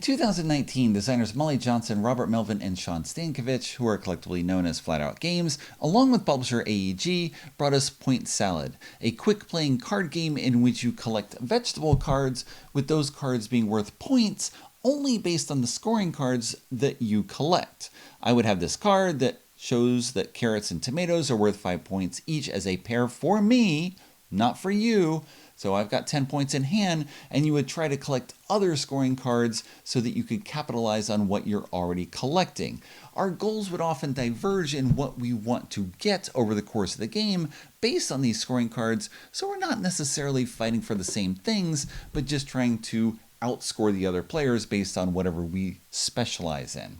In 2019, designers Molly Johnson, Robert Melvin, and Sean Stankovich, who are collectively known as Flat Out Games, along with publisher AEG, brought us Point Salad, a quick-playing card game in which you collect vegetable cards, with those cards being worth points only based on the scoring cards that you collect. I would have this card that shows that carrots and tomatoes are worth 5 points each as a pair for me, not for you. So I've got 10 points in hand, and you would try to collect other scoring cards so that you could capitalize on what you're already collecting. Our goals would often diverge in what we want to get over the course of the game based on these scoring cards, so we're not necessarily fighting for the same things, but just trying to outscore the other players based on whatever we specialize in.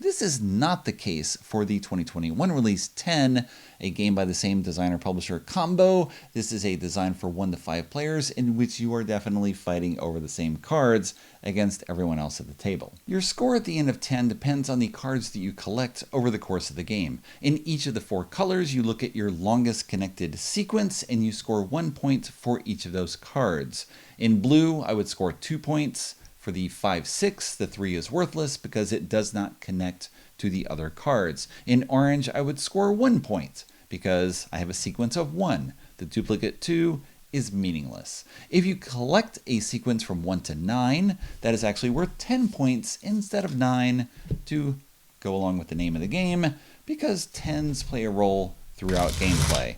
This is not the case for the 2021 release 10, a game by the same designer-publisher combo. This is a design for 1 to 5 players in which you are definitely fighting over the same cards against everyone else at the table. Your score at the end of 10 depends on the cards that you collect over the course of the game. In each of the 4 colors, you look at your longest connected sequence and you score 1 point for each of those cards. In blue, I would score 2 points. For the 5-6, the 3 is worthless because it does not connect to the other cards. In orange, I would score 1 point because I have a sequence of 1. The duplicate 2 is meaningless. If you collect a sequence from 1 to 9, that is actually worth 10 points instead of 9 to go along with the name of the game because 10s play a role throughout gameplay.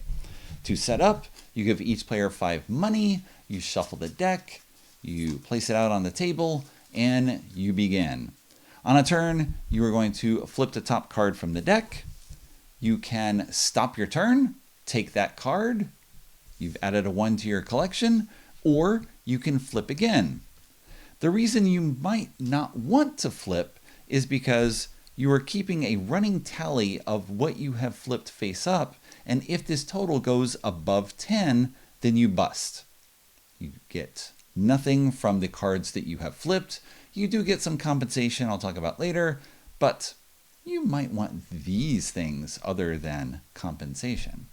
To set up, you give each player 5 money, you shuffle the deck, you place it out on the table, and you begin. On a turn, you are going to flip the top card from the deck. You can stop your turn, take that card, you've added a 1 to your collection, or you can flip again. The reason you might not want to flip is because you are keeping a running tally of what you have flipped face up, and if this total goes above 10, then you bust. You get nothing from the cards that you have flipped. You do get some compensation I'll talk about later, but you might want these things other than compensation.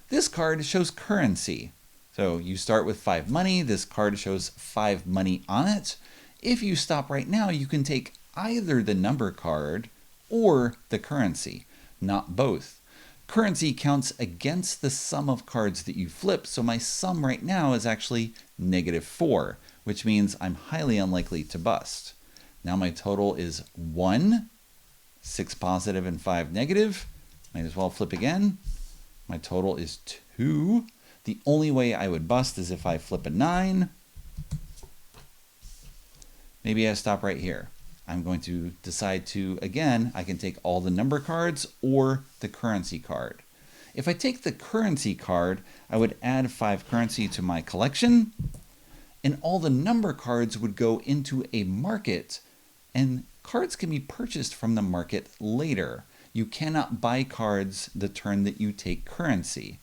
This card shows currency. So you start with 5 money. This card shows 5 money on it. If you stop right now, you can take either the number card or the currency, not both. Currency counts against the sum of cards that you flip, so my sum right now is actually -4, which means I'm highly unlikely to bust. Now my total is 1, 6 positive and 5 negative. Might as well flip again. My total is 2. The only way I would bust is if I flip a 9. Maybe I stop right here. I'm going to decide to, again, I can take all the number cards or the currency card. If I take the currency card, I would add 5 currency to my collection, and all the number cards would go into a market, and cards can be purchased from the market later. You cannot buy cards the turn that you take currency.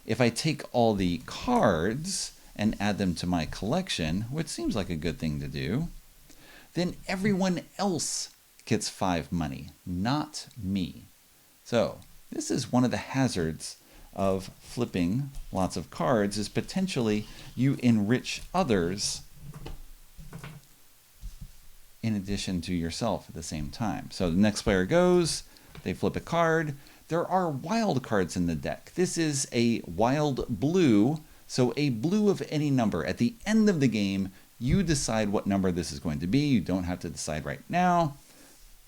If I take all the cards and add them to my collection, which seems like a good thing to do, then everyone else gets 5 money, not me. So this is one of the hazards of flipping lots of cards, is potentially you enrich others in addition to yourself at the same time. So the next player goes, they flip a card. There are wild cards in the deck. This is a wild blue, so a blue of any number. At the end of the game, you decide what number this is going to be. You don't have to decide right now.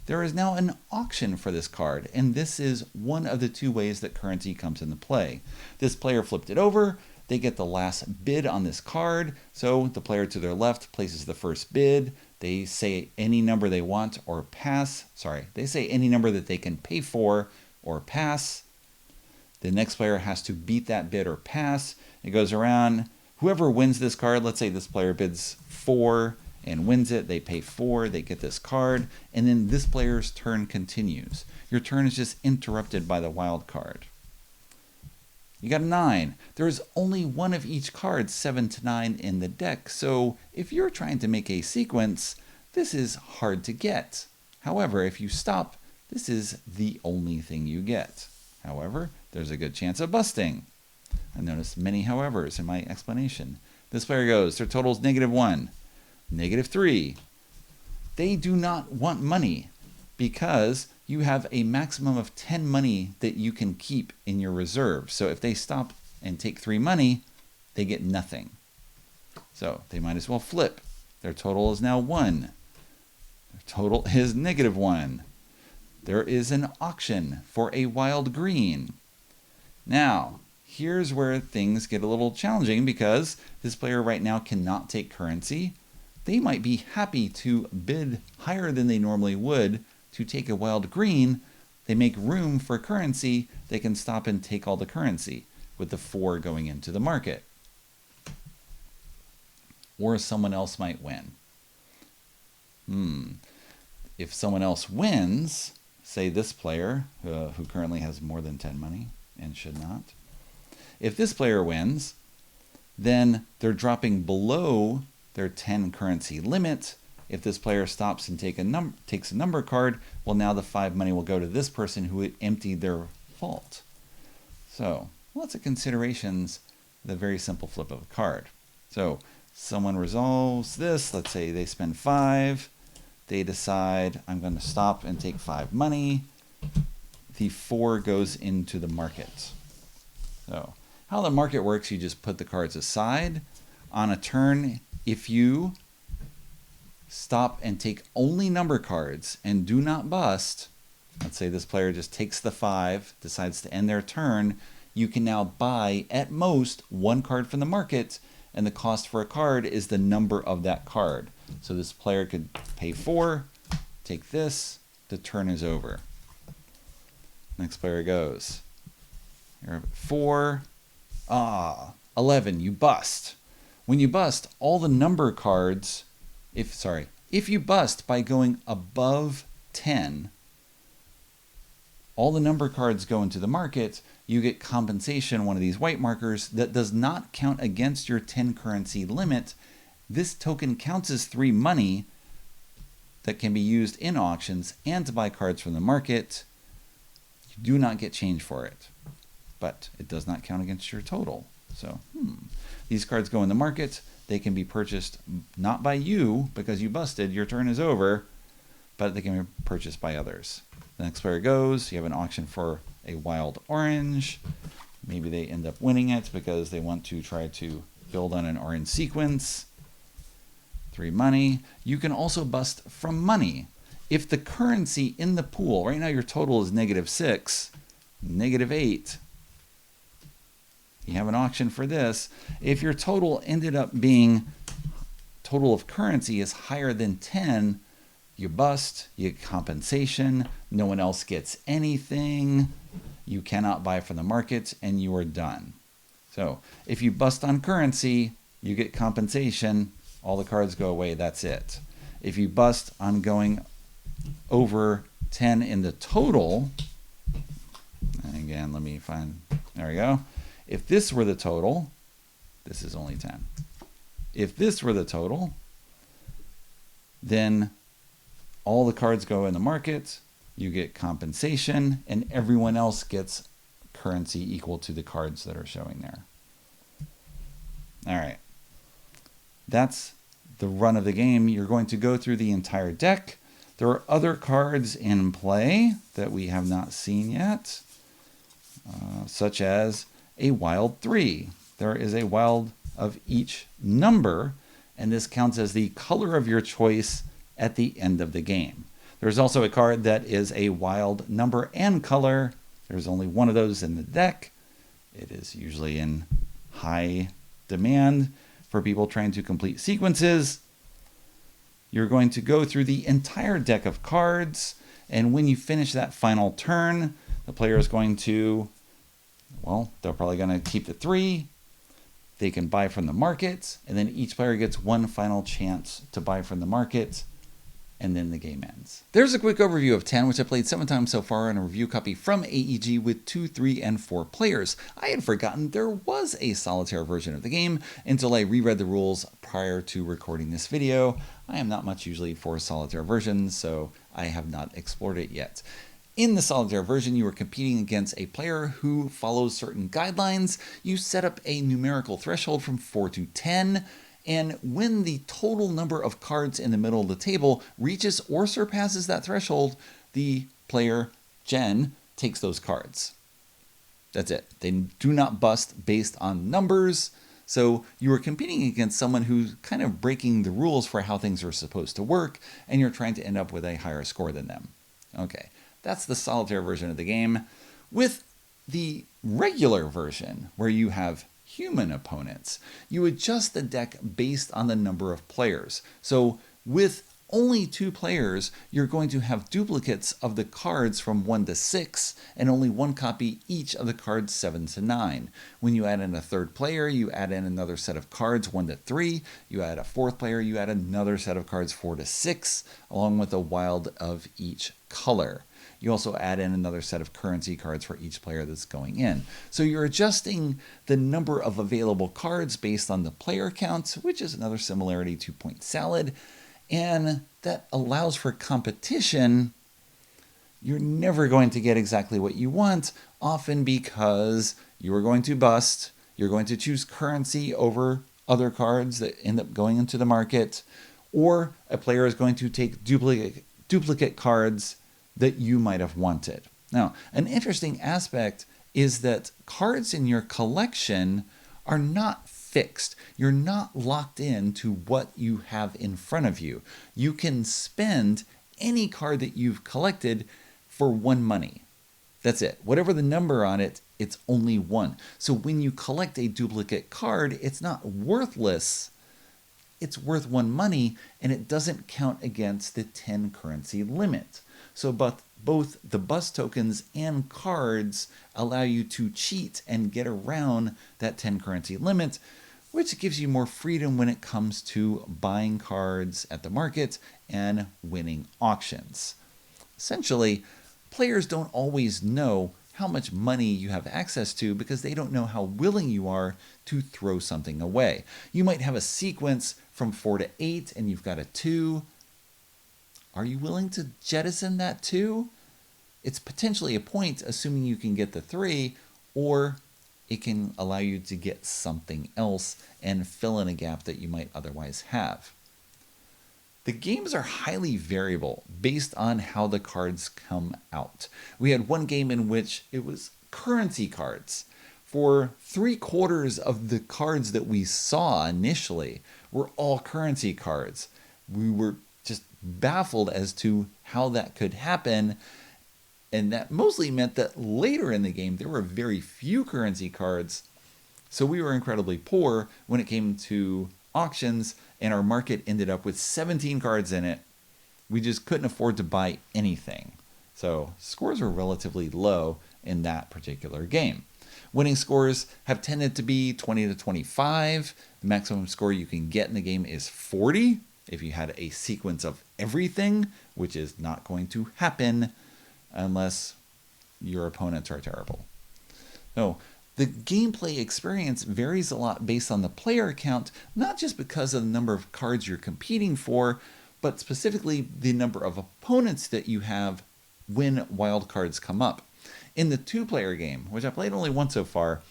There is now an auction for this card, and this is one of the 2 ways that currency comes into play. This player flipped it over. They get the last bid on this card, so the player to their left places the first bid. They say any number they want or pass. They say any number that they can pay for or pass. The next player has to beat that bid or pass. It goes around. Whoever wins this card, let's say this player bids 4 and wins it, they pay 4, they get this card, and then this player's turn continues. Your turn is just interrupted by the wild card. You got a 9. There is only one of each card, 7 to 9, in the deck, so if you're trying to make a sequence, this is hard to get. However, if you stop, this is the only thing you get. However, there's a good chance of busting. I noticed many howevers in my explanation. This player goes, their total is -1, -3, they do not want money because you have a maximum of 10 money that you can keep in your reserve. So if they stop and take 3 money, they get nothing. So they might as well flip. Their total is now 1. Their total is -1. There is an auction for a wild green. Now, here's where things get a little challenging because this player right now cannot take currency. They might be happy to bid higher than they normally would to take a wild green. They make room for currency. They can stop and take all the currency with the 4 going into the market. Or someone else might win. If someone else wins, say this player, who currently has more than 10 money and should not. If this player wins, then they're dropping below their 10 currency limit. If this player stops and takes a number card, well, now the 5 money will go to this person who emptied their vault. So lots of considerations with a very simple flip of a card. So someone resolves this. Let's say they spend 5. They decide, I'm going to stop and take 5 money. The 4 goes into the market. So how the market works, you just put the cards aside. On a turn, if you stop and take only number cards and do not bust, let's say this player just takes the 5, decides to end their turn, you can now buy at most 1 card from the market, and the cost for a card is the number of that card. So this player could pay 4, take this, the turn is over. Next player goes. You're at 4, 11, you bust. When you bust, all the number cards, if you bust by going above 10, all the number cards go into the market, you get compensation, one of these white markers, that does not count against your 10 currency limit. This token counts as 3 money that can be used in auctions and to buy cards from the market. You do not get change for it, but it does not count against your total. So these cards go in the market. They can be purchased not by you because you busted, your turn is over, but they can be purchased by others. The next player goes, you have an auction for a wild orange. Maybe they end up winning it because they want to try to build on an orange sequence. 3 money. You can also bust from money. If the currency in the pool, right now your total is -6, -8, you have an auction for this. If your total ended up being, total of currency is higher than 10, you bust, you get compensation, no one else gets anything, you cannot buy from the market, and you are done. So if you bust on currency, you get compensation, all the cards go away, that's it. If you bust on going over 10 in the total, and again, let me find, there we go. If this were the total, this is only 10. If this were the total, then all the cards go in the market, you get compensation, and everyone else gets currency equal to the cards that are showing there. All right. That's the run of the game. You're going to go through the entire deck. There are other cards in play that we have not seen yet, such as a wild 3. There is a wild of each number, and this counts as the color of your choice at the end of the game. There's also a card that is a wild number and color. There's only one of those in the deck. It is usually in high demand for people trying to complete sequences. You're going to go through the entire deck of cards, and when you finish that final turn, the player is going to, well, they're probably going to keep the 3. They can buy from the market, and then each player gets one final chance to buy from the market, and then the game ends. There's a quick overview of 10, which I played 7 times so far in a review copy from AEG with 2, 3, and 4 players. I had forgotten there was a solitaire version of the game until I reread the rules prior to recording this video. I am not much usually for solitaire versions, so I have not explored it yet. In the solitaire version, you are competing against a player who follows certain guidelines. You set up a numerical threshold from 4 to 10, And when the total number of cards in the middle of the table reaches or surpasses that threshold, the player, Jen, takes those cards. That's it. They do not bust based on numbers. So you are competing against someone who's kind of breaking the rules for how things are supposed to work, and you're trying to end up with a higher score than them. Okay, that's the solitaire version of the game. With the regular version, where you have human opponents, you adjust the deck based on the number of players. So with only 2 players, you're going to have duplicates of the cards from 1 to 6, and only 1 copy each of the cards 7 to 9. When you add in a 3rd player, you add in another set of cards 1 to 3. You add a 4th player, you add another set of cards 4 to 6, along with a wild of each color. You also add in another set of currency cards for each player that's going in. So you're adjusting the number of available cards based on the player count, which is another similarity to Point Salad. And that allows for competition. You're never going to get exactly what you want, often because you are going to bust. You're going to choose currency over other cards that end up going into the market, or a player is going to take duplicate cards that you might have wanted. Now, an interesting aspect is that cards in your collection are not fixed. You're not locked in to what you have in front of you. You can spend any card that you've collected for 1 money. That's it. Whatever the number on it, it's only 1. So when you collect a duplicate card, it's not worthless. It's worth 1 money, and it doesn't count against the 10 currency limit. So both the bust tokens and cards allow you to cheat and get around that 10 currency limit, which gives you more freedom when it comes to buying cards at the market and winning auctions. Essentially, players don't always know how much money you have access to because they don't know how willing you are to throw something away. You might have a sequence from 4 to 8 and you've got a 2. Are you willing to jettison that 2? It's potentially a point, assuming you can get the 3, or it can allow you to get something else and fill in a gap that you might otherwise have. The games are highly variable based on how the cards come out. We had one game in which it was currency cards. For 3/4 of the cards that we saw initially were all currency cards. We were just baffled as to how that could happen. And that mostly meant that later in the game, there were very few currency cards. So we were incredibly poor when it came to auctions, and our market ended up with 17 cards in it. We just couldn't afford to buy anything. So scores were relatively low in that particular game. Winning scores have tended to be 20 to 25. The maximum score you can get in the game is 40 if you had a sequence of everything, which is not going to happen unless your opponents are terrible. No, the gameplay experience varies a lot based on the player count, not just because of the number of cards you're competing for, but specifically the number of opponents that you have when wild cards come up. In the 2-player game, which I played only once so far,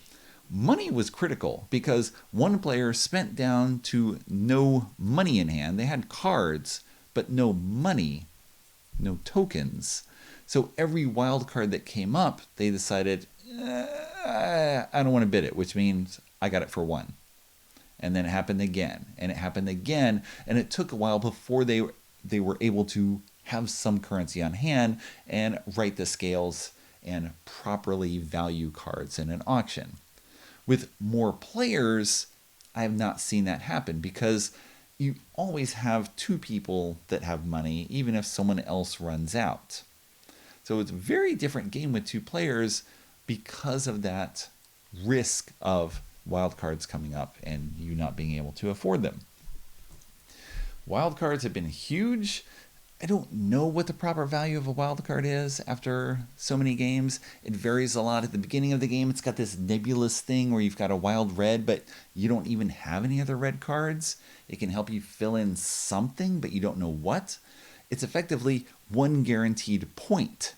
money was critical because one player spent down to no money in hand. They had cards, but no money, no tokens. So every wild card that came up, they decided, I don't want to bid it, which means I got it for 1. And then it happened again, and it happened again, and it took a while before they were able to have some currency on hand and write the scales and properly value cards in an auction. With more players, I have not seen that happen because you always have 2 people that have money, even if someone else runs out. So it's a very different game with 2 players because of that risk of wild cards coming up and you not being able to afford them. Wild cards have been huge. I don't know what the proper value of a wild card is after so many games. It varies a lot. At the beginning of the game, it's got this nebulous thing where you've got a wild red, but you don't even have any other red cards. It can help you fill in something, but you don't know what. It's effectively 1 guaranteed point.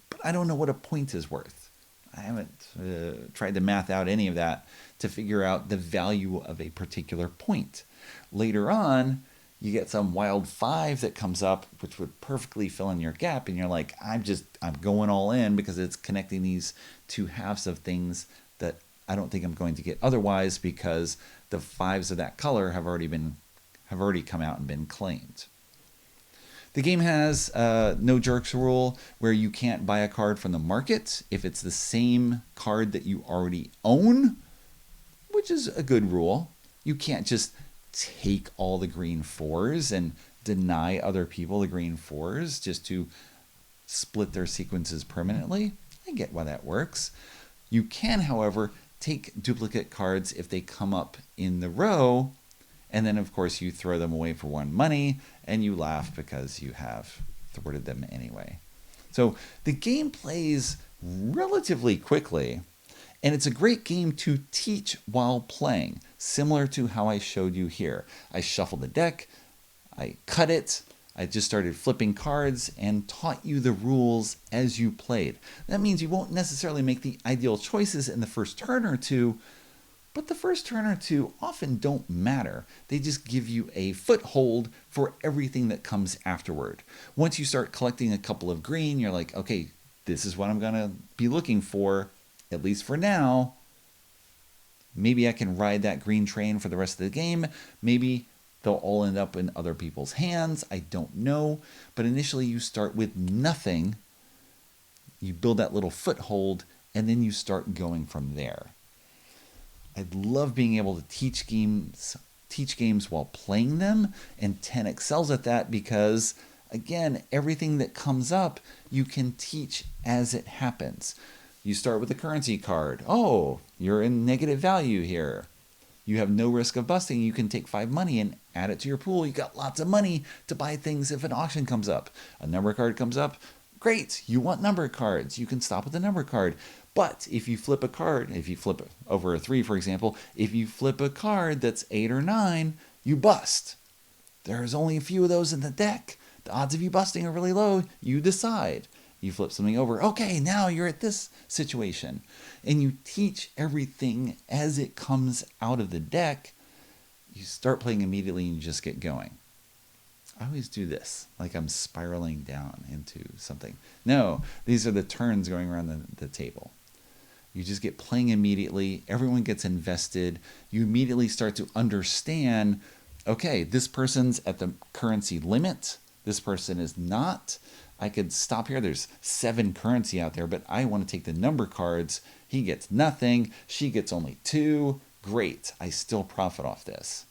But I don't know what a point is worth. I haven't tried to math out any of that to figure out the value of a particular point. Later on, you get some wild 5 that comes up, which would perfectly fill in your gap, and you're like, I'm going all in because it's connecting these two halves of things that I don't think I'm going to get otherwise, because the 5s of that color have already come out and been claimed. The game has no jerks rule, where you can't buy a card from the market if it's the same card that you already own, which is a good rule. You can't just take all the green 4s and deny other people the green 4s just to split their sequences permanently. I get why that works. You can, however, take duplicate cards if they come up in the row, and then of course you throw them away for 1 money and you laugh because you have thwarted them anyway. So the game plays relatively quickly, and it's a great game to teach while playing, similar to how I showed you here. I shuffled the deck, I cut it, I just started flipping cards and taught you the rules as you played. That means you won't necessarily make the ideal choices in the first turn or two, but the first turn or two often don't matter. They just give you a foothold for everything that comes afterward. Once you start collecting a couple of green, you're like, okay, this is what I'm going to be looking for, at least for now. Maybe I can ride that green train for the rest of the game. Maybe they'll all end up in other people's hands. I don't know. But initially you start with nothing. You build that little foothold, and then you start going from there. I love being able to teach games while playing them, and 10 excels at that because, again, everything that comes up you can teach as it happens. You start with a currency card. Oh, you're in negative value here. You have no risk of busting. You can take 5 money and add it to your pool. You got lots of money to buy things if an auction comes up. A number card comes up. Great, you want number cards. You can stop with the number card. But if you flip a card, if you flip over a 3, for example, if you flip a card that's 8 or 9, you bust. There's only a few of those in the deck. The odds of you busting are really low. You decide. You flip something over. Okay, now you're at this situation. And you teach everything as it comes out of the deck. You start playing immediately and you just get going. I always do this, like I'm spiraling down into something. No, these are the turns going around the table. You just get playing immediately. Everyone gets invested. You immediately start to understand, okay, this person's at the currency limit. This person is not. I could stop here. There's 7 currency out there, but I want to take the number cards. He gets nothing. She gets only 2. Great. I still profit off this.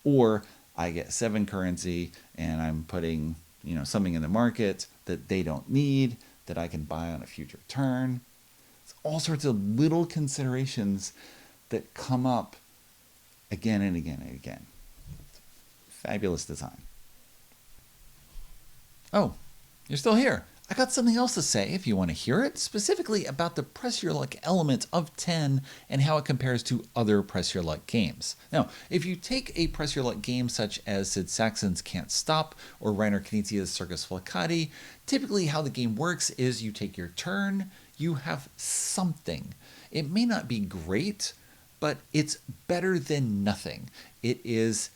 Or I get 7 currency and I'm putting, something in the market that they don't need that I can buy on a future turn. It's all sorts of little considerations that come up again and again and again. Fabulous design. Oh, you're still here. I got something else to say if you want to hear it, specifically about the Press Your Luck element of 10 and how it compares to other Press Your Luck games. Now, if you take a Press Your Luck game such as Sid Sackson's Can't Stop or Reiner Knizia's Circus Fliccati, typically how the game works is you take your turn, you have something. It may not be great, but it's better than nothing. It is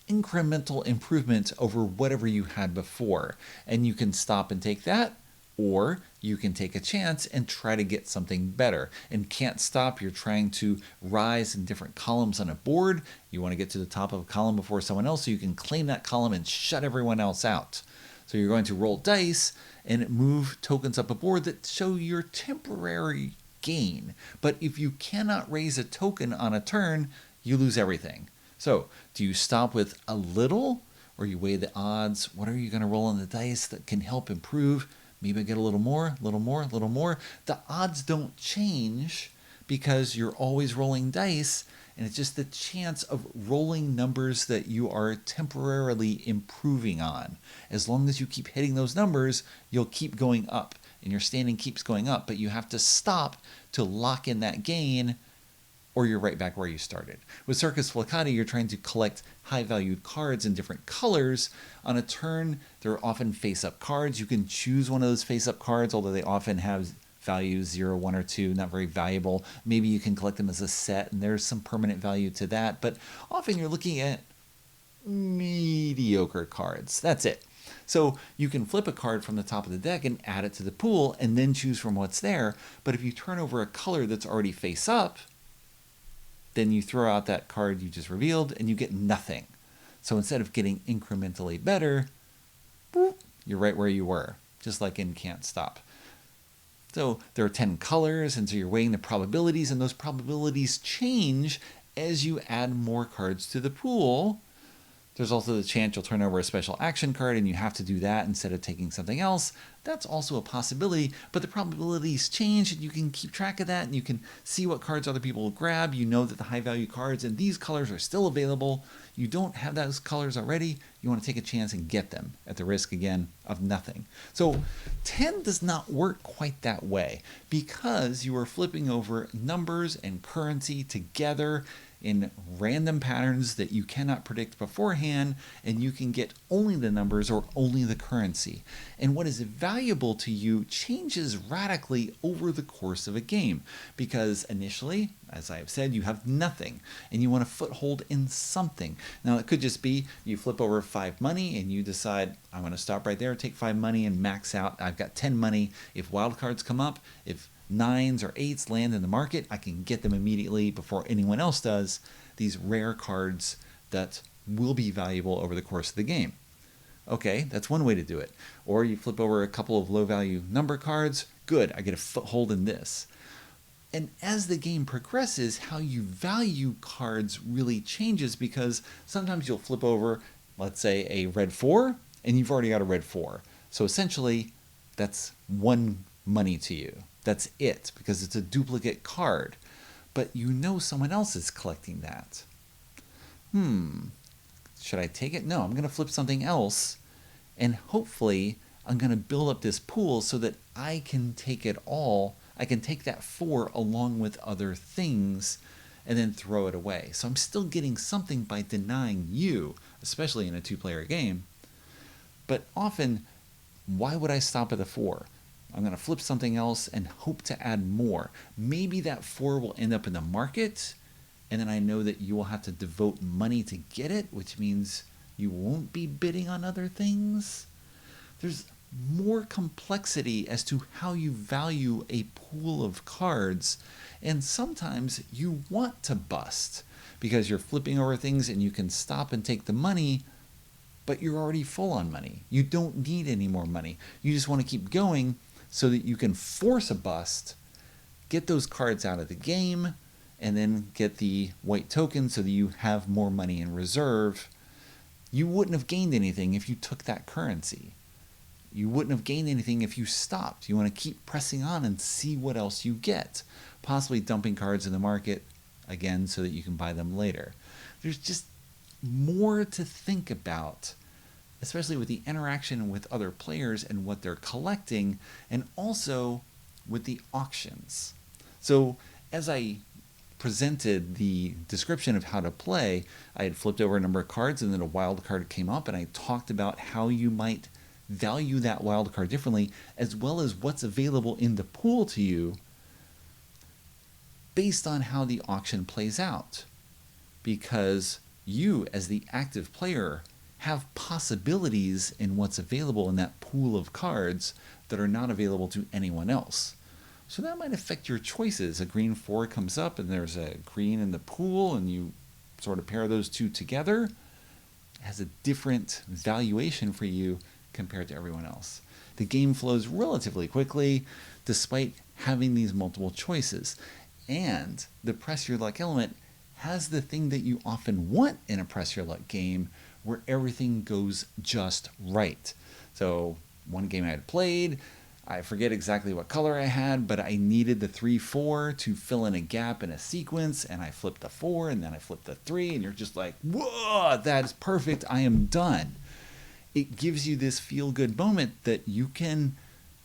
incremental improvement over whatever you had before. And you can stop and take that, or you can take a chance and try to get something better. And Can't Stop, you're trying to rise in different columns on a board. You want to get to the top of a column before someone else so you can claim that column and shut everyone else out. So you're going to roll dice and move tokens up a board that show your temporary gain. But if you cannot raise a token on a turn, you lose everything. So, do you stop with a little, or you weigh the odds? What are you going to roll on the dice that can help improve? Maybe I get a little more, a little more, a little more. The odds don't change because you're always rolling dice, and it's just the chance of rolling numbers that you are temporarily improving on. As long as you keep hitting those numbers, you'll keep going up, and your standing keeps going up, but you have to stop to lock in that gain, or you're right back where you started. With Circus Fliccati, you're trying to collect high-valued cards in different colors. On a turn, there are often face-up cards. You can choose one of those face-up cards, although they often have value, 0, 1, or 2, not very valuable. Maybe you can collect them as a set, and there's some permanent value to that. But often you're looking at mediocre cards. That's it. So you can flip a card from the top of the deck and add it to the pool and then choose from what's there. But if you turn over a color that's already face up, then you throw out that card you just revealed and you get nothing. So instead of getting incrementally better, boop, you're right where you were, just like in Can't Stop. So there are 10 colors, and so you're weighing the probabilities, and those probabilities change as you add more cards to the pool. There's also the chance you'll turn over a special action card and you have to do that instead of taking something else. That's also a possibility, but the probabilities change and you can keep track of that and you can see what cards other people will grab. You know that the high value cards and these colors are still available. You don't have those colors already. You want to take a chance and get them at the risk, again, of nothing. So 10 does not work quite that way because you are flipping over numbers and currency together in random patterns that you cannot predict beforehand, and you can get only the numbers or only the currency. And what is valuable to you changes radically over the course of a game, because initially, as I have said, you have nothing, and you want a foothold in something. Now, it could just be you flip over 5 money, and you decide, I'm going to stop right there, take 5 money, and max out. I've got 10 money. If wild cards come up, if 9s or 8s land in the market, I can get them immediately before anyone else does. These rare cards that will be valuable over the course of the game. Okay, that's one way to do it. Or you flip over a couple of low value number cards. Good, I get a foothold in this. And as the game progresses, how you value cards really changes, because sometimes you'll flip over, let's say, a red 4, and you've already got a red 4. So essentially, that's 1 money to you. That's it, because it's a duplicate card. But you know someone else is collecting that. Should I take it? No, I'm going to flip something else, and hopefully I'm going to build up this pool so that I can take it all. I can take that 4 along with other things and then throw it away. So I'm still getting something by denying you, especially in a 2-player game. But often, why would I stop at the 4? I'm going to flip something else and hope to add more. Maybe that 4 will end up in the market, and then I know that you will have to devote money to get it, which means you won't be bidding on other things. There's more complexity as to how you value a pool of cards, and sometimes you want to bust because you're flipping over things and you can stop and take the money, but you're already full on money. You don't need any more money. You just want to keep going so that you can force a bust, get those cards out of the game, and then get the white token so that you have more money in reserve. You wouldn't have gained anything if you took that currency. You wouldn't have gained anything if you stopped. You want to keep pressing on and see what else you get, possibly dumping cards in the market again so that you can buy them later. There's just more to think about, especially with the interaction with other players and what they're collecting, and also with the auctions. So as I presented the description of how to play, I had flipped over a number of cards and then a wild card came up, and I talked about how you might value that wild card differently, as well as what's available in the pool to you based on how the auction plays out. Because you, as the active player, have possibilities in what's available in that pool of cards that are not available to anyone else. So that might affect your choices. A green 4 comes up and there's a green in the pool, and you sort of pair those two together. It has a different valuation for you compared to everyone else. The game flows relatively quickly despite having these multiple choices. And the press your luck element has the thing that you often want in a press your luck game, where everything goes just right. So one game I had played, I forget exactly what color I had, but I needed the 3-4 to fill in a gap in a sequence, and I flipped the 4 and then I flipped the 3, and you're just like, whoa, that is perfect, I am done. It gives you this feel-good moment that you can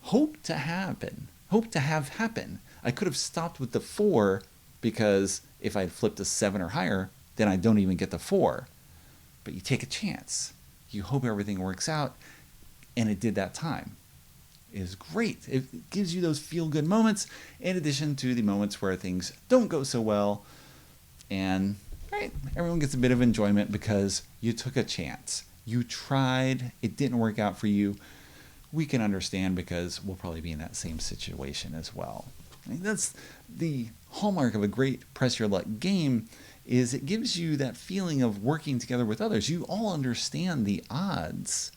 hope to have happen. I could have stopped with the 4, because if I had flipped a 7 or higher, then I don't even get the 4. But you take a chance. You hope everything works out, and it did that time. is great. It gives you those feel-good moments in addition to the moments where things don't go so well. And right, everyone gets a bit of enjoyment because you took a chance. You tried, it didn't work out for you. We can understand because we'll probably be in that same situation as well. I mean, that's the hallmark of a great press your luck game, is it gives you that feeling of working together with others. You all understand the odds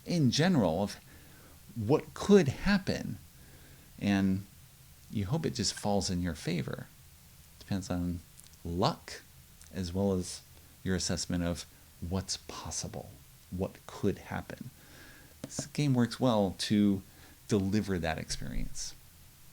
in general of what could happen, and you hope it just falls in your favor. Depends on luck as well as your assessment of what's possible, what could happen. This game works well to deliver that experience.